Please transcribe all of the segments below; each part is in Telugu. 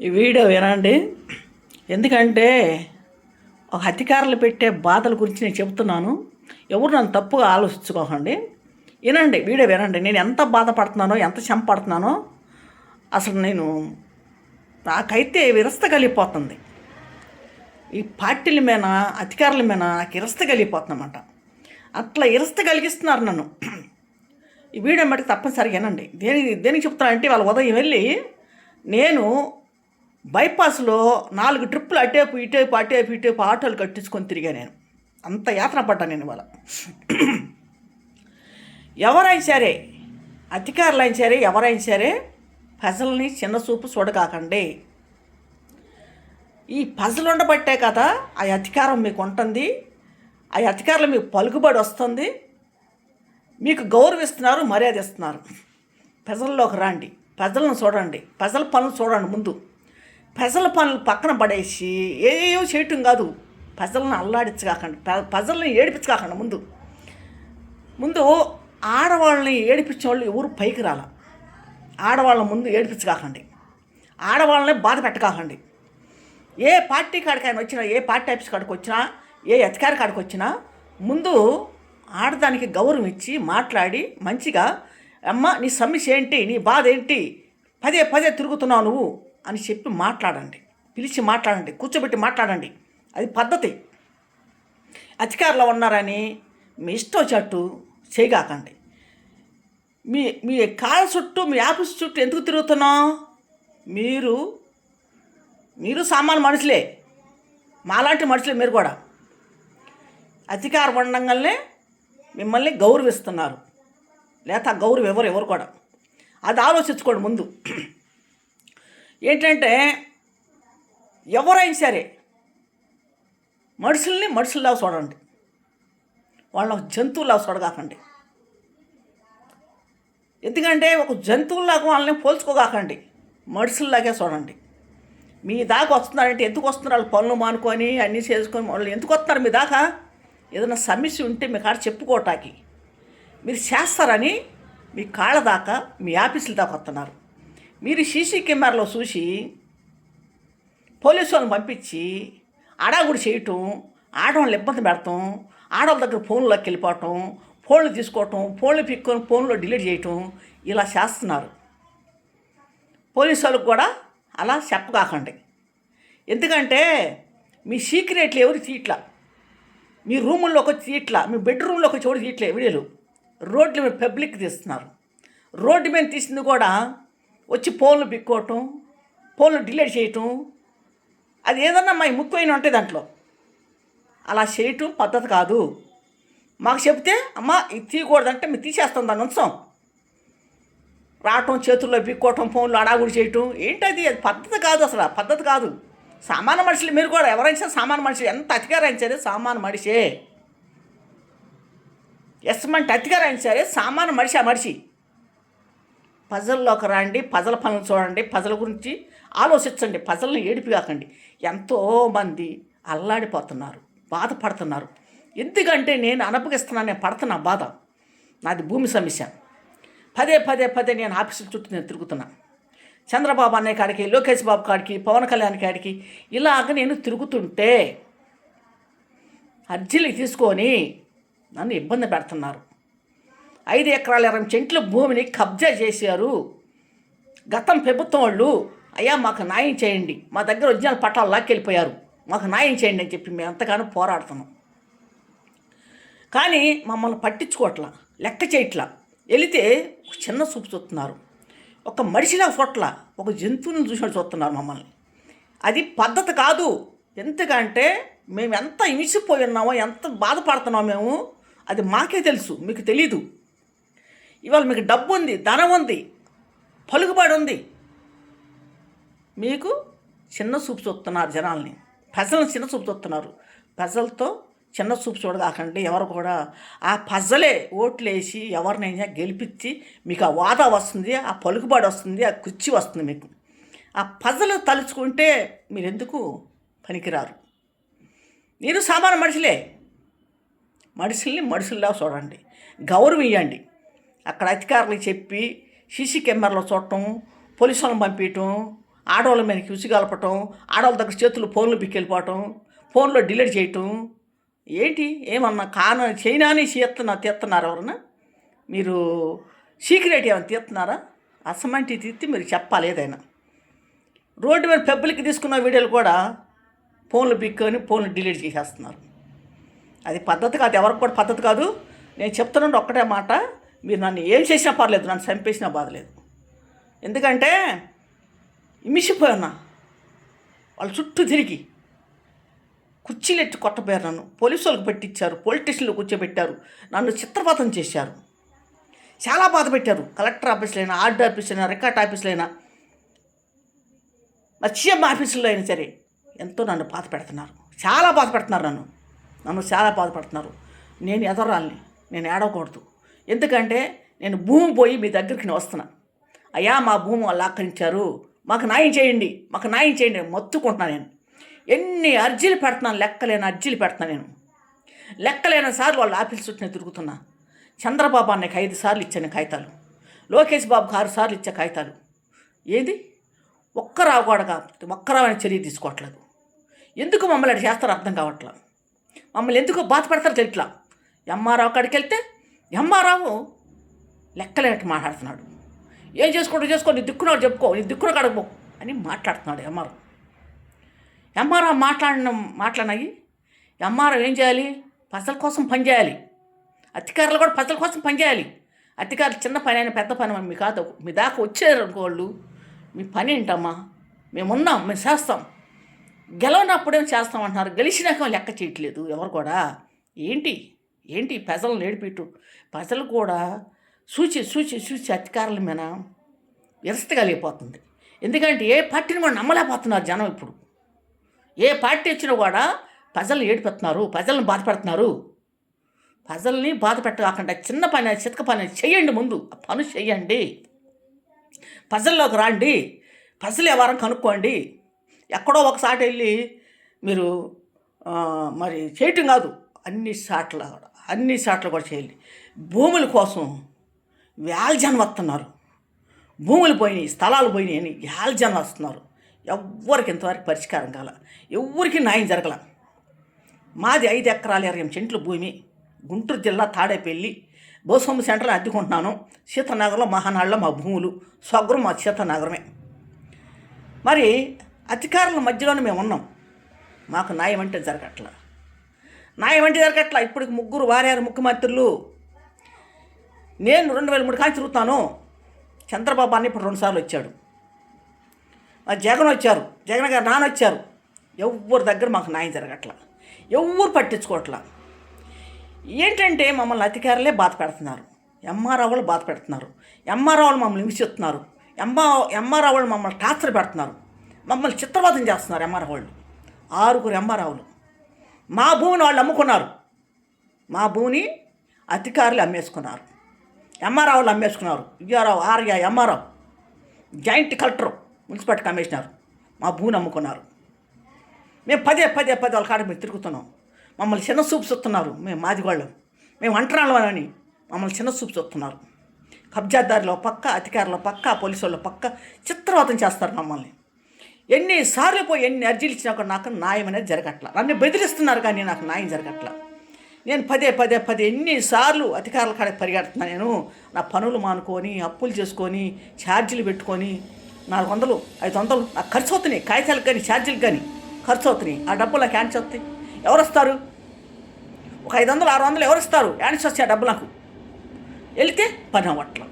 ఈ వీడియో వినండి. ఎందుకంటే ఒక అధికారులు పెట్టే బాధల గురించి నేను చెబుతున్నాను. ఎవరు నన్ను తప్పుగా ఆలోచించుకోకండి. వినండి, వీడియో వినండి. నేను ఎంత బాధపడుతున్నానో, ఎంత చెంపడుతున్నానో అసలు నాకైతే విరస్త కలిగిపోతుంది. ఈ పార్టీల మీద, అధికారుల మీద నాకు ఇరస్త కలిగిపోతుందన్నమాట. అట్లా ఇరస్త కలిగిస్తున్నారు నన్ను. ఈ వీడియో మటుకు తప్పనిసరిగా వినండి. దేనికి చెప్తున్నానంటే, వాళ్ళ ఉదయం వెళ్ళి నేను బైపాస్లో 4 ట్రిప్పులు అటేపు ఇటేపు ఆటోలు కట్టించుకొని తిరిగా. నేను అంత యాతన పడ్డాను నేను ఇవాళ. ఎవరైనా సరే, అధికారులైనా సరే, ఎవరైనా సరే ప్రజల్ని చిన్న చూపు చూడకాకండి. ఈ ప్రజలు ఉండబట్టే కదా ఆ అధికారం మీకు ఉంటుంది. ఆ అధికారులు మీకు పలుకుబడి వస్తుంది, మీకు గౌరవిస్తున్నారు, మర్యాద ఇస్తున్నారు. ప్రజల్లోకి రండి, ప్రజలను చూడండి, ప్రజల పనులు చూడండి. ముందు ప్రజల పనులు పక్కన పడేసి ఏయో చేయటం కాదు. ప్రజలను అల్లాడించకాకండి, ప్రజల్ని ఏడిపించకాకండి. ముందు ఆడవాళ్ళని ఏడిపించే వాళ్ళు ఎవరు పైకి రాల. ఆడవాళ్ళ ముందు ఏడిపించకాకండి, ఆడవాళ్ళని బాధ పెట్టకాకండి. ఏ పార్టీ కాడికైనా వచ్చినా, ఏ పార్టీ ఆఫీస్ కాడికి వచ్చినా, ఏ అధికారి కాడికి వచ్చినా ముందు ఆడదానికి గౌరవం ఇచ్చి మాట్లాడి మంచిగా, అమ్మ నీ సమస్య ఏంటి, నీ బాధ ఏంటి, పదే తిరుగుతున్నావు నువ్వు అని చెప్పి మాట్లాడండి. పిలిచి మాట్లాడండి, కూర్చోబెట్టి మాట్లాడండి. అది పద్ధతి. అధికారులు ఉన్నారని మీ ఇష్టం వచ్చేట్టు చేయగాకండి. మీ కాళ్ళ చుట్టూ, మీ ఆఫీస్ చుట్టూ ఎందుకు తిరుగుతున్నావు? మీరు సామాన్య మనుషులే, మాలాంటి మనుషులే. మీరు కూడా అధికారం ఉండంగానే మిమ్మల్ని గౌరవిస్తున్నారు, లేకపోతే ఆ గౌరవం ఎవరు కూడా. అది ఆలోచించుకోండి ముందు. ఏంటంటే ఎవరైనా సరే మనుషుల్లా చూడండి, వాళ్ళని జంతువులా చూడగాకండి. ఎందుకంటే ఒక జంతువులాగా వాళ్ళని పోల్చుకోగాకండి, మనుషుల్లాగే చూడండి. మీ దాకా వస్తున్నారంటే ఎందుకు వస్తున్నారు? వాళ్ళు పనులు మానుకొని అన్నీ చేసుకొని వాళ్ళు ఎందుకు వస్తున్నారు మీ దాకా? ఏదైనా సమస్య ఉంటే మీ కాడ చెప్పుకోవటానికి మీరు చేస్తారని మీ కాళ్ళ దాకా, మీ ఆఫీసుల దాకా వస్తున్నారు. మీరు సీసీ కెమెరాలో చూసి పోలీసు వాళ్ళని పంపించి అడాగుడి చేయటం, ఆడవాళ్ళని ఇబ్బంది పెడతాం, ఆడవాళ్ళ దగ్గర ఫోన్లోకి వెళ్ళిపోవటం, ఫోన్లు తీసుకోవటం, ఫోన్లు పిక్కొని ఫోన్లో డిలీట్ చేయటం, ఇలా చేస్తున్నారు. పోలీసు వాళ్ళకి కూడా అలా చెప్పకాకండి. ఎందుకంటే మీ సీక్రెట్లు ఎవరు తీయట్లా, మీ రూముల్లోకి వచ్చి తీయట్లా, మీ బెడ్రూమ్లోకి వచ్చి ఎవరు తీయట్లే వీడియోలు. రోడ్ల మీద పబ్లిక్ తీస్తున్నారు. రోడ్డు మీద తీసింది కూడా వచ్చి ఫోన్లు పిక్కోవటం, ఫోన్లు డిలీట్ చేయటం, అది ఏదన్నా మా ముఖ్యమైన ఉంటాయి దాంట్లో. అలా చేయటం పద్ధతి కాదు. మాకు చెప్తే అమ్మ ఇది తీయకూడదంటే మేము తీసేస్తాం, దాన్ని ఉంచాం. రావటం, చేతుల్లో పిక్కోవటం, ఫోన్లు అడాగుడి చేయటం ఏంటది? అది పద్ధతి కాదు, అసలు పద్ధతి కాదు. సామాన్య మనుషులు మీరు కూడా, ఎవరైనా సరే సామాన్య మనిషి, ఎంత అధికారం అయినా సరే సామాన్య మనిషే. ఎస్మంటే అధికారం అయినా సరే సామాన్య మనిషి. ఆ మనిషి ప్రజల్లోకి రండి, ప్రజల పనులు చూడండి, ప్రజల గురించి ఆలోచించండి, ప్రజలను ఏడిపిగాకండి. ఎంతోమంది అల్లాడిపోతున్నారు, బాధపడుతున్నారు. ఎందుకంటే నేను అనుభవిస్తున్నాను, నేను పడుతున్నా బాధ. నాది భూమి సమస్య. పదే నేను ఆఫీసుల చుట్టూ నేను తిరుగుతున్నా. చంద్రబాబు అనే కాడికి, లోకేష్ బాబు కాడికి, పవన్ కళ్యాణ్ కాడికి ఇలాగ నేను తిరుగుతుంటే అర్జీలు తీసుకొని నన్ను ఇబ్బంది పెడుతున్నారు. 5 ఎకరాల 20 సెంట్ల భూమిని కబ్జా చేశారు గతం ప్రభుత్వం వాళ్ళు. అయ్యా మాకు న్యాయం చేయండి, మా దగ్గర ఒరిజినల్ పట్టాలు లాక్కెళ్ళిపోయారు, మాకు న్యాయం చేయండి అని చెప్పి మేము ఎంతగానో పోరాడుతున్నాం. కానీ మమ్మల్ని పట్టించుకోవట్లా, లెక్క చేయట్లా. వెళితే చిన్న చూపు చూస్తున్నారు, ఒక మనిషిలా ఫొట్ల, ఒక జంతువుని చూసినట్టు చూస్తున్నారు మమ్మల్ని. అది పద్ధతి కాదు. ఎందుకంటే మేము ఎంత ఇమిసిపోయి ఉన్నామో, ఎంత బాధపడుతున్నామో మేము, అది మాకే తెలుసు, మీకు తెలీదు. ఇవాళ మీకు డబ్బు ఉంది, ధనం ఉంది, పలుకుబడి ఉంది, మీకు చిన్న చూపు చూస్తున్నారు జనాల్ని, ప్రజలను చిన్న చూపు చూస్తున్నారు. ప్రజలతో చిన్న చూపు చూడగాకండి. ఎవరు కూడా ఆ ప్రజలే ఓట్లేసి ఎవరినైనా గెలిపించి మీకు ఆ వాదా వస్తుంది, ఆ పలుకుబడి వస్తుంది, ఆ కుర్చీ వస్తుంది మీకు. ఆ ప్రజలు తలుచుకుంటే మీరు ఎందుకు పనికిరారు. మీరు సామాన్య మనుషులే. మనుషుల్లా చూడండి, గౌరవం ఇవ్వండి. అక్కడ అధికారులకు చెప్పి సీసీ కెమెరాలో చూడటం, పోలీసు వాళ్ళని పంపించటం, ఆడవాళ్ళ మీద ఉసిగలపటం, ఆడవాళ్ళ దగ్గర చేతులు ఫోన్లు పిక్కెళ్ళిపోవటం, ఫోన్లో డిలీట్ చేయటం. ఏంటి ఏమన్నా చైనాని తీస్తున్నారు ఎవరన్నా? మీరు సీక్రెట్ ఏమైనా తీస్తున్నారా? అసమంటి తీస్తే మీరు చెప్పాలి ఏదైనా. రోడ్డు మీద పబ్లిక్ తీసుకున్న వీడియోలు కూడా ఫోన్లు పిక్కొని ఫోన్లు డిలీట్ చేసేస్తున్నారు. అది పద్ధతి కాదు, ఎవరికి కూడా పద్ధతి కాదు. నేను చెప్తున్నాను ఒక్కటే మాట, మీరు నన్ను ఏం చేసినా పర్లేదు, నన్ను చంపేసినా బాధలేదు. ఎందుకంటే మిషిపోయినా వాళ్ళు చుట్టూ తిరిగి కుర్చీలు ఎట్టి కొట్టపోయారు, నన్ను పోలీసు వాళ్ళకి పెట్టించారు, పోలీస్ స్టేషన్లో కూర్చోబెట్టారు, నన్ను చిత్రపాతం చేశారు, చాలా బాధ పెట్టారు. కలెక్టర్ ఆఫీసులైనా, ఆర్డీ ఆఫీసులైనా, రికార్డ్ ఆఫీసులైనా, మరి సీఎం ఆఫీసుల్లో అయినా సరే ఎంతో నన్ను బాధ పెడుతున్నారు, చాలా బాధ పెడుతున్నారు, నన్ను చాలా బాధపడుతున్నారు. నేను ఎదరాలని, నేను ఏడవకూడదు. ఎందుకంటే నేను భూమి పోయి మీ దగ్గరికి నేను వస్తున్నా. అయ్యా మా భూమి వాళ్ళు ఆక్రమించారు, మాకు న్యాయం చేయండి, మాకు న్యాయం చేయండి మొత్తుకుంటున్నాను. నేను ఎన్ని అర్జీలు పెడుతున్నాను, లెక్కలేని అర్జీలు పెడుతున్నాను. నేను లెక్కలేని సార్లు వాళ్ళ ఆఫీస్ చుట్టూ నేను తిరుగుతున్నా. చంద్రబాబు అన్నకి 5 సార్లు ఇచ్చాను కాగితాలు, లోకేష్ బాబుకి 6 సార్లు ఇచ్చే కాగితాలు. ఏది ఒక్కరావని చర్య తీసుకోవట్లేదు. ఎందుకు మమ్మల్ని అటు చేస్తారో అర్థం కావట్లేదు. మమ్మల్ని ఎందుకు బాధ పెడతారో తెలియట్లా. ఎంఆర్ఆవు కాడికి వెళ్తే ఎంఆర్ఆవు లెక్కలేనట్టు మాట్లాడుతున్నాడు. ఏం చేసుకో, నీ దిక్కున్నాడు చెప్పుకో, నీ దిక్కున కడపో అని మాట్లాడుతున్నాడు ఎంఆర్ఆవు మాట్లాడినాయి. ఎంఆర్ఆవు ఏం చేయాలి? ప్రజల కోసం పనిచేయాలి. అధికారులు కూడా ప్రజల కోసం పనిచేయాలి. అధికారులు చిన్న పని అయినా పెద్ద పని మీ దాకా వచ్చారు అనుకోళ్ళు, మీ పని ఏంటమ్మా? మేమున్నాం, మేము చేస్తాం. గెలవనప్పుడేం చేస్తాం అంటున్నారు, గెలిచినాక లెక్క చేయట్లేదు ఎవరు కూడా. ఏంటి ప్రజలు నేడిపెట్టు. ప్రజలు కూడా చూచి అధికారుల మీద విరస్తగలిగిపోతుంది. ఎందుకంటే ఏ పార్టీని కూడా నమ్మలేకపోతున్నారు జనం. ఇప్పుడు ఏ పార్టీ వచ్చినా కూడా ప్రజలను ఏడిపెడుతున్నారు, ప్రజలను బాధపెడుతున్నారు. ప్రజల్ని బాధ పెట్టకుండా చిన్న పని, చితక పని చెయ్యండి. ముందు ఆ పని చెయ్యండి, ప్రజల్లోకి రండి, ప్రజలు ఎవరం కనుక్కోండి. ఎక్కడో ఒకసారి వెళ్ళి మీరు మరి చేయటం కాదు, అన్ని సాట్లు కూడా చేయాలి. భూముల కోసం వేల జనం వస్తున్నారు, భూములు పోయినాయి, స్థలాలు పోయినాయి అని వేల జనం వస్తున్నారు. ఎవ్వరికి ఇంతవరకు పరిష్కారం కాల, ఎవ్వరికి న్యాయం జరగల. మాది 5 ఎకరాల 20 సెంట్ల భూమి, గుంటూరు జిల్లా తాడేపల్లి భూస్వామి సెంటర్లో అద్దెకుంటున్నాను. సీతానగర్లో మహానాడులో మా భూములు, స్వగ్రం మా సీతానగరమే. మరి అధికారుల మధ్యలోనే మేము ఉన్నాం, మాకు న్యాయం అంటే జరగట్లా. ఇప్పటికి 3 వారారు ముఖ్యమంత్రులు. నేను 2003 కాంచి తిరుగుతాను. చంద్రబాబు అన్న ఇప్పుడు 2 సార్లు వచ్చాడు. జగన్ వచ్చారు, జగన్ గారు నాన్న వచ్చారు. ఎవరి దగ్గర మాకు న్యాయం జరగట్లా, ఎవరు పట్టించుకోవట్లా. ఏంటంటే మమ్మల్ని అధికారులే బాధ పెడుతున్నారు, ఎంఆర్ఓలు బాధ పెడుతున్నారు, ఎంఆర్ఓలు మమ్మల్ని హింసిస్తున్నారు, ఎంఆర్ఓలు మమ్మల్ని టార్చర్ పెడుతున్నారు, మమ్మల్ని చిత్రవధం చేస్తున్నారు. ఎంఆర్ఓలు 6 ఎంఆర్ఓలు మా భూమిని వాళ్ళు అమ్ముకున్నారు. మా భూమిని అధికారులు అమ్మేసుకున్నారు, ఎంఆర్ఓలు అమ్మేసుకున్నారు. Vijayarao Arya MRO, joint collector, municipality commissioner మా భూమిని అమ్ముకున్నారు. మేము పదే వాళ్ళ కాడ మేము తిరుగుతున్నాం. మమ్మల్ని చిన్న చూపు చూస్తున్నారు. మేము మాదిగోళ్ళం, మేము అంటరాళ్ళం అని మమ్మల్ని చిన్న చూపు చూస్తున్నారు. కబ్జాదారులో పక్క, అధికారుల పక్క, పోలీసు వాళ్ళ పక్క చిత్రవధం చేస్తారు మమ్మల్ని. ఎన్నిసార్లు పోయి ఎన్ని అర్జీలు ఇచ్చినా కూడా నాకు న్యాయం అనేది జరగట్లా. నన్ను బెదిరిస్తున్నారు కానీ నాకు న్యాయం జరగట్లా. నేను పదే ఎన్నిసార్లు అధికారుల కాడ పరిగెడుతున్నా. నేను నా పనులు మానుకొని, అప్పులు చేసుకొని, ఛార్జీలు పెట్టుకొని 400, 500 నాకు ఖర్చు అవుతున్నాయి. కాగితాలకు కానీ ఛార్జీలకు కానీ ఖర్చు అవుతున్నాయి. ఆ డబ్బులు నాకు యాన్స్ వస్తాయి? ఎవరు వస్తారు? ఒక 500, 600 ఎవరు ఇస్తారు? యాన్స్ వస్తాయి ఆ డబ్బులు నాకు. వెళితే పని అవ్వట్ల,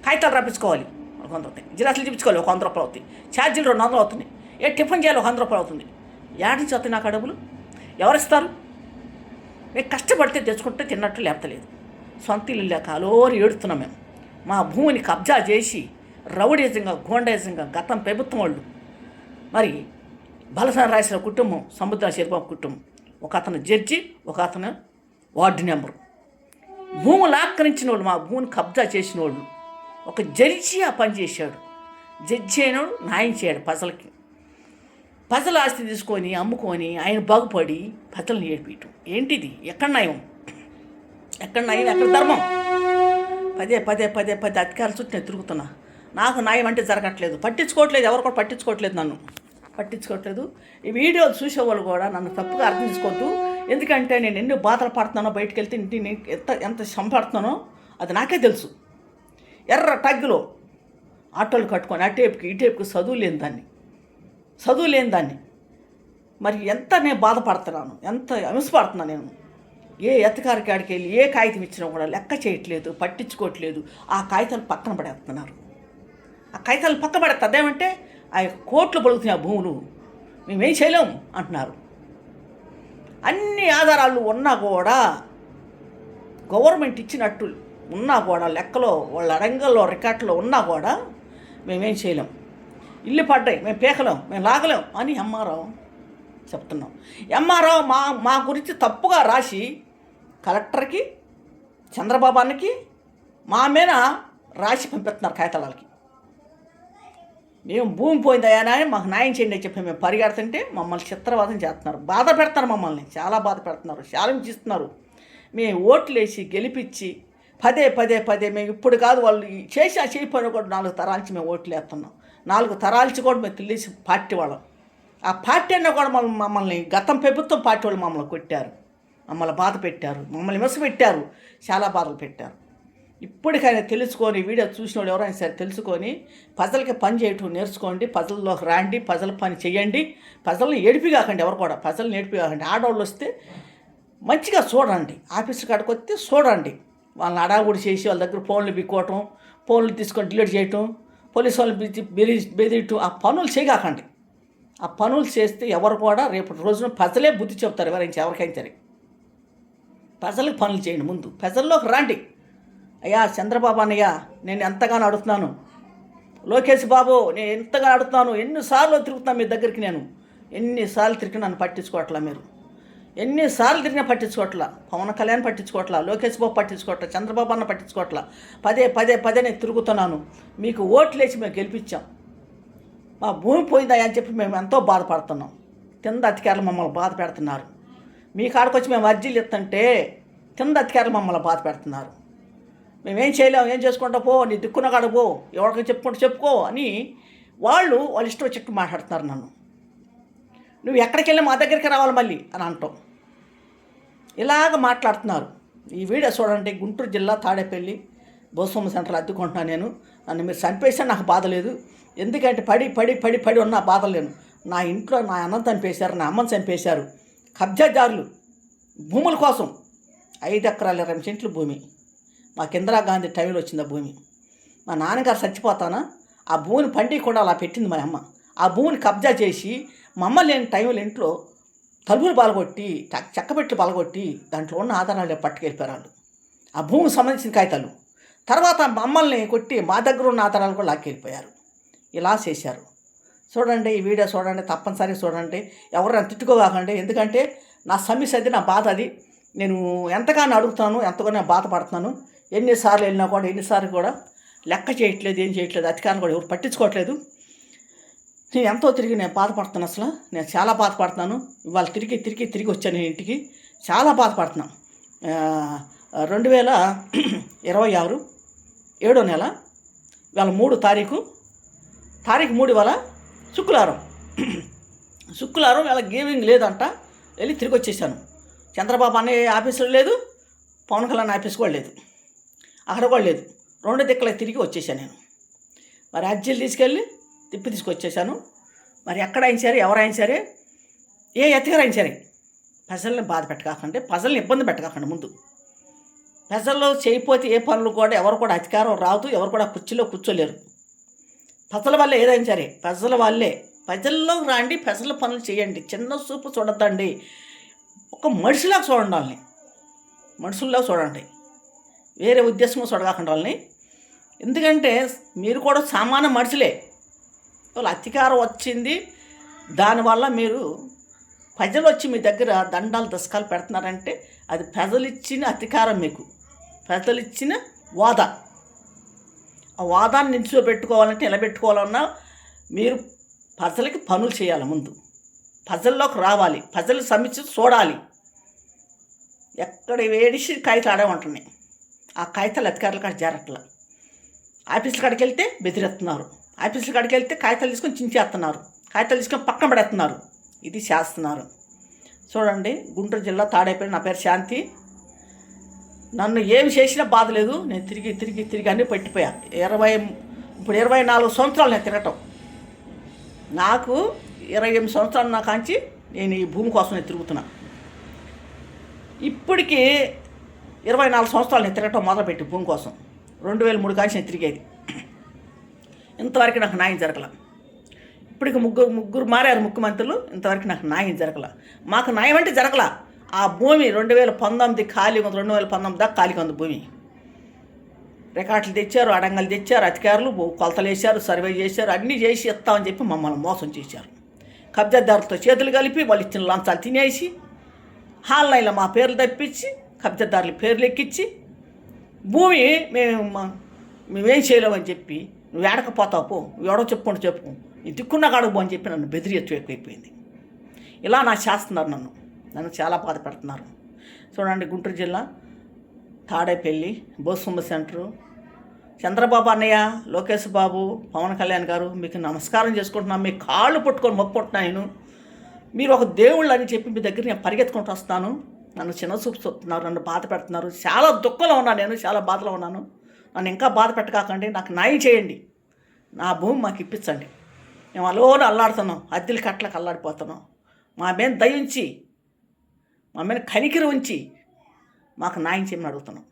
కాగితాలు రాపించుకోవాలి 100 అవుతాయి, జిరాసులు చూపించుకోవాలి 100 రూపాయలు అవుతాయి, ఛార్జీలు 200 అవుతున్నాయి, టిఫిన్ చేయాలి 100 రూపాయలు అవుతుంది. యాడ్ నుంచి వస్తాయి నాకు ఆ డబ్బులు? ఎవరిస్తారు? మేము కష్టపడితే తెచ్చుకుంటే తిన్నట్టు లేపలేదు. సొంత ఇల్లు లేక అలోరి ఏడుతున్నాం మేము. మా భూమిని కబ్జా చేసి రౌడీజంగా, గోండేజంగా గతం ప్రభుత్వం వాళ్ళు, మరి బలసాని రాసిన కుటుంబం, సముద్ర శిరబాబు కుటుంబం, ఒక అతను జడ్జి, ఒక అతను వార్డు నెంబరు, భూములు ఆక్రమించిన వాళ్ళు, మా భూమిని కబ్జా చేసిన వాళ్ళు. ఒక జడ్జి ఆ పని చేశాడు. జడ్జి అయినాడు న్యాయం చేయడు ప్రజలకి. ప్రజల ఆస్తి తీసుకొని అమ్ముకొని ఆయన బాగుపడి ప్రజలను ఏడిపీయటం ఏంటిది? ఎక్కడ న్యాయం, ఎక్కడ ధర్మం? పదే అధికారుల చుట్టూ నేను తిరుగుతున్నా. నాకు న్యాయం అంటే జరగట్లేదు, పట్టించుకోవట్లేదు, ఎవరు కూడా పట్టించుకోవట్లేదు, నన్ను పట్టించుకోవట్లేదు. ఈ వీడియోలు చూసేవాళ్ళు కూడా నన్ను తప్పుగా అర్థం చేసుకోవద్దు. ఎందుకంటే నేను ఎన్ని బాధలు పడుతున్నానో, బయటికి వెళ్తే ఇంటిని ఎంత సంపడుతున్నానో అది నాకే తెలుసు. ఎర్ర టగ్గులో ఆటోలు కట్టుకొని ఆ టేపుకి ఈ టేపుకి చదువు లేని దాన్ని మరి ఎంత నేను బాధపడుతున్నాను, ఎంత హింసపడుతున్నాను నేను. ఏ ఎత్తకారి కాడికి వెళ్ళి ఏ కాగితం ఇచ్చినా కూడా లెక్క చేయట్లేదు, పట్టించుకోవట్లేదు. ఆ కాగితాలు పక్కన పడేస్తున్నారు. ఆ కాగితాలు పక్కన పడేస్తారు. అదేమంటే ఆ కోట్లు పలుకుతున్నాయి ఆ భూములు, మేమేం చేయలేం అంటున్నారు. అన్ని ఆధారాలు ఉన్నా కూడా, గవర్నమెంట్ ఇచ్చినట్టు ఉన్నా కూడా, లెక్కలో వాళ్ళ రంగంలో రికార్డులో ఉన్నా కూడా మేమేం చేయలేం, ఇల్లు పడ్డాయి, మేము పీకలేం, మేము లాగలేం అని ఎంఆర్ఓ చెప్తున్నాం. ఎంఆర్ఓ మా గురించి తప్పుగా రాసి కలెక్టర్కి, చంద్రబాబు అన్నకి మా మీద రాసి పంపిస్తున్నారు కాగితాలకి. మేము భూమి పోయిందయ్యానా అని మాకు న్యాయం చేయండి అని చెప్పి మేము పరిగెడుతుంటే మమ్మల్ని చిత్రవాదం చేస్తున్నారు, బాధ పెడతారు, మమ్మల్ని చాలా బాధ పెడుతున్నారు, ఛాలెంజ్. మేము ఓట్లు వేసి గెలిపించి పదే మేము ఇప్పుడు కాదు, వాళ్ళు చేయకపోయినా కూడా 4 తరాలచి మేము ఓట్లు వేస్తున్నాం. 4 తరాలచి కూడా మేము తెలిసి పార్టీ వాళ్ళం. ఆ పార్టీ అన్న కూడా మమ్మల్ని గతం ప్రభుత్వం పార్టీ వాళ్ళు మమ్మల్ని కొట్టారు, మమ్మల్ని బాధ పెట్టారు, మమ్మల్ని విమర్శ పెట్టారు, చాలా బాధలు పెట్టారు. ఇప్పటికైనా తెలుసుకొని, వీడియో చూసిన వాళ్ళు ఎవరైనా సరే తెలుసుకొని ప్రజలకి పని చేయటం నేర్చుకోండి, ప్రజల్లోకి రాండి, ప్రజల పని చేయండి, ప్రజలను ఏడిపి కాకండి, ఎవరు కూడా ప్రజలను ఏడిపి కాకండి. ఆడవాళ్ళు వస్తే మంచిగా చూడండి, ఆఫీసు కాడికి వస్తే చూడండి, వాళ్ళని అడాగుడి చేసి వాళ్ళ దగ్గర ఫోన్లు బిక్కోవటం, ఫోన్లు తీసుకొని డిలీట్ చేయటం, పోలీసు వాళ్ళు బెదిరియటం, ఆ పనులు చేయకాకండి. ఆ పనులు చేస్తే ఎవరు కూడా రేపటి రోజున ప్రజలే బుద్ధి చెప్తారు, ఎవరికైనా సరే. ప్రజలకు పనులు చేయండి, ముందు ప్రజల్లోకి రండి. అయ్యా చంద్రబాబు అన్నయ్య, నేను ఎంతగానో అడుగుతున్నాను, లోకేష్ బాబు నేను ఎంతగానో అడుగుతున్నాను, ఎన్నిసార్లు తిరుగుతున్నాను మీ దగ్గరికి, నేను ఎన్నిసార్లు తిరిగి నన్ను పట్టించుకోవట్లా, మీరు ఎన్నిసార్లు తిరిగినా పట్టించుకోవట్లా, పవన్ కళ్యాణ్ పట్టించుకోవట్లా, లోకేష్ బాబు పట్టించుకోవట్లా, చంద్రబాబు అన్న పట్టించుకోవట్లా, పదే నేను తిరుగుతున్నాను. మీకు ఓట్లు వేసి మేము గెలిపించాం, మా భూమి పోయిందా అని చెప్పి మేము ఎంతో బాధపడుతున్నాం. కింద అధికారులు మమ్మల్ని బాధ పెడుతున్నారు. మీ కాడికి వచ్చి మేము అర్జీలు ఇస్తుంటే కింద అధికారులు మమ్మల్ని బాధ పెడుతున్నారు. మేమేం చేయలేము, ఏం చేసుకుంటా పో, నీ దిక్కున కాడ పో, ఎవరికి చెప్పుకో అని వాళ్ళు ఇష్టం వచ్చి మాట్లాడుతున్నారు. నన్ను నువ్వు ఎక్కడికి వెళ్ళి మా దగ్గరికి రావాలి మళ్ళీ అని అంటాం, ఇలాగ మాట్లాడుతున్నారు. ఈ వీడియో చూడండి. గుంటూరు జిల్లా తాడేపల్లి భూస్వామి సెంటర్లో అద్దుకుంటున్నాను నేను. నన్ను మీరు చంపేస్తే నాకు బాధ లేదు, ఎందుకంటే పడి ఉన్న బాధ లేను. నా ఇంట్లో నా అన్నం చంపేశారు, నా అమ్మని చంపేశారు. కబ్జాదారులు భూముల కోసం 5 ఎకరాల 20 సెంట్లు భూమి, మాకు ఇందిరాగాంధీ టైంలో వచ్చింది ఆ భూమి. మా నాన్నగారు చచ్చిపోతానా ఆ భూమిని పండి కూడా అలా పెట్టింది మా అమ్మ. ఆ భూమిని కబ్జా చేసి మమ్మల్ని లేని టైంలో ఇంట్లో తలుపులు పాల్గొట్టి, చెక్కపెట్లు పాల్గొట్టి దాంట్లో ఉన్న ఆధారాలు పట్టుకెళ్ళిపోయారు వాళ్ళు, ఆ భూమికి సంబంధించిన కాగితాలు. తర్వాత మమ్మల్ని కొట్టి మా దగ్గర ఉన్న ఆధారాలు కూడా లాక్కెళ్ళిపోయారు. ఇలా చేశారు. చూడండి, ఈ వీడియో చూడండి, తప్పనిసరిగా చూడండి, ఎవరైనా తిట్టుకోగాకండి. ఎందుకంటే నా సమస్య అది, నా బాధ అది. నేను ఎంతగానో అడుగుతాను, ఎంతగానో బాధపడుతున్నాను. ఎన్నిసార్లు వెళ్ళినా కూడా, ఎన్నిసార్లు కూడా లెక్క చేయట్లేదు, ఏం చేయట్లేదు, అధికారులు కూడా ఎవరు పట్టించుకోవట్లేదు. నేను ఎంతో తిరిగి నేను బాధపడుతున్నాను, అసలు నేను చాలా బాధపడుతున్నాను. ఇవాళ తిరిగి వచ్చాను నేను ఇంటికి, చాలా బాధపడుతున్నాను. 2026 7వ నెల, ఇవాళ 3 తారీఖు 3 ఇవాళ శుక్రవారం ఇవాళ గేమింగ్ లేదంట, వెళ్ళి తిరిగి వచ్చేసాను. చంద్రబాబు అన్నయ్య ఆఫీసులో లేదు, పవన్ కళ్యాణ్ ఆఫీస్ కూడా లేదు, అక్కడ కూడా లేదు. 2 దిక్కులకు తిరిగి వచ్చేసాను నేను. మరి అర్జీలు తీసుకెళ్ళి తీసుకొచ్చేసాను. మరి ఎక్కడైనా సరే, ఎవరైనా సరే, ఏ ఎత్తుగారైనా సరే, ప్రజల్ని బాధ పెట్టకాకండి, ప్రజల్ని ఇబ్బంది పెట్టకాకండి. ముందు ప్రజల్లో చేయకపోతే ఏ పనులు కూడా ఎవరు కూడా అధికారం రాదు, ఎవరు కూడా కుర్చీలో కూర్చోలేరు. ప్రజల వల్లే ఏదైనా సరే, ప్రజల వల్లే. ప్రజల్లో రండి, ప్రజల పనులు చేయండి, చిన్న చూపు చూడద్దండి, ఒక మనిషిలాగా చూడండి వాళ్ళని, మనుషుల్లా చూడండి, వేరే ఉద్దేశంగా చూడకాకండి వాళ్ళని. ఎందుకంటే మీరు కూడా సామాన్య మనుషులే. వాళ్ళ అధికారం వచ్చింది, దానివల్ల మీరు ప్రజలు వచ్చి మీ దగ్గర దండాలు దశకాలు పెడుతున్నారంటే అది ప్రజలు ఇచ్చిన అధికారం, మీకు ప్రజలు ఇచ్చిన వాదా. ఆ వాదాన్ని నిలిచిపెట్టుకోవాలంటే ఎలా పెట్టుకోవాలన్నా మీరు ప్రజలకి పనులు చేయాలి, ముందు ప్రజల్లోకి రావాలి, ప్రజలు సమస్య చూడాలి. ఎక్కడ వేడిసి కాగితాలు ఆడే ఉంటున్నాయి, ఆ కాగితాలు అధికారులు కాడ జారట్లా. ఆఫీసుల కాడికి వెళ్తే బెదిరిస్తున్నారు, ఆఫీసుల కాడికి వెళ్తే కాగితాలు తీసుకొని చించేస్తున్నారు, కాగితాలు తీసుకొని పక్కన పడేస్తున్నారు. ఇది చేస్తున్నారు. చూడండి, గుంటూరు జిల్లా తాడేపల్లి. నా పేరు శాంతి. నన్ను ఏమి చేసినా బాధ లేదు. నేను తిరిగి తిరిగి తిరిగి అన్నీ పట్టిపోయా. ఇప్పుడు 24 సంవత్సరాలు నేను తిరగటం. నాకు 28 సంవత్సరాలు నా కాంచి నేను ఈ భూమి కోసం నేను తిరుగుతున్నా. ఇప్పటికీ 24 సంవత్సరాలు నేను తిరగటం మొదలుపెట్టి భూమి కోసం. 2003 కాంచి నేను తిరిగేది. ఇంతవరకు నాకు న్యాయం జరగల. ఇప్పటికి ముగ్గురు మారారు ముఖ్యమంత్రులు, ఇంతవరకు నాకు న్యాయం జరగల. మాకు న్యాయం అంటే జరగల. ఆ భూమి 2019 ఖాళీ ఉంది, 2019 దాకా ఖాళీగా ఉంది భూమి. రికార్డులు తెచ్చారు, అడంగలు తెచ్చారు, అధికారులు కొలతలు వేశారు, సర్వే చేశారు, అన్నీ చేసి ఇస్తామని చెప్పి మమ్మల్ని మోసం చేశారు. కబ్జాదారులతో చేతులు కలిపి వాళ్ళు ఇచ్చిన లంచాలు తినేసి ఆన్లైన్లో మా పేర్లు తప్పించి కబ్జాదారుల పేర్లు ఎక్కించి భూమి మేమేం చేయలేమని చెప్పి నువ్వు ఏడకపోతావు పో, ఎవడో చెప్పుకుంటూ చెప్పు, నీ దిక్కున్న కాడకు పో అని చెప్పి నన్ను బెదిరియత్తు ఎక్కువైపోయింది. ఇలా చేస్తున్నారు. నన్ను చాలా బాధ పెడుతున్నారు. చూడండి, గుంటూరు జిల్లా తాడేపల్లి బోసుంబ సెంటరు. చంద్రబాబు అన్నయ్య, లోకేష్ బాబు, పవన్ కళ్యాణ్ గారు, మీకు నమస్కారం చేసుకుంటున్నాను. మీ కాళ్ళు పట్టుకొని మొక్కుంటున్నాను. నేను మీరు ఒక దేవుళ్ళు అని చెప్పి మీ దగ్గర నేను పరిగెత్తుకుంటూ వస్తాను. నన్ను చిన్న చూపు చూస్తున్నారు, నన్ను బాధ పెడుతున్నారు. చాలా దుఃఖంలో ఉన్నాను, నేను చాలా బాధలో ఉన్నాను. నన్ను ఇంకా బాధ పెట్టకాకండి, నాకు న్యాయం చేయండి, నా భూమి మాకు ఇప్పించండి. మేము అలోన అల్లాడుతున్నాం, అద్దెలు కట్టలకు అల్లాడిపోతున్నాం. మా మీద దయించి, మా మీద కనికిరి ఉంచి మాకు న్యాయం చేయమని అడుగుతున్నాం.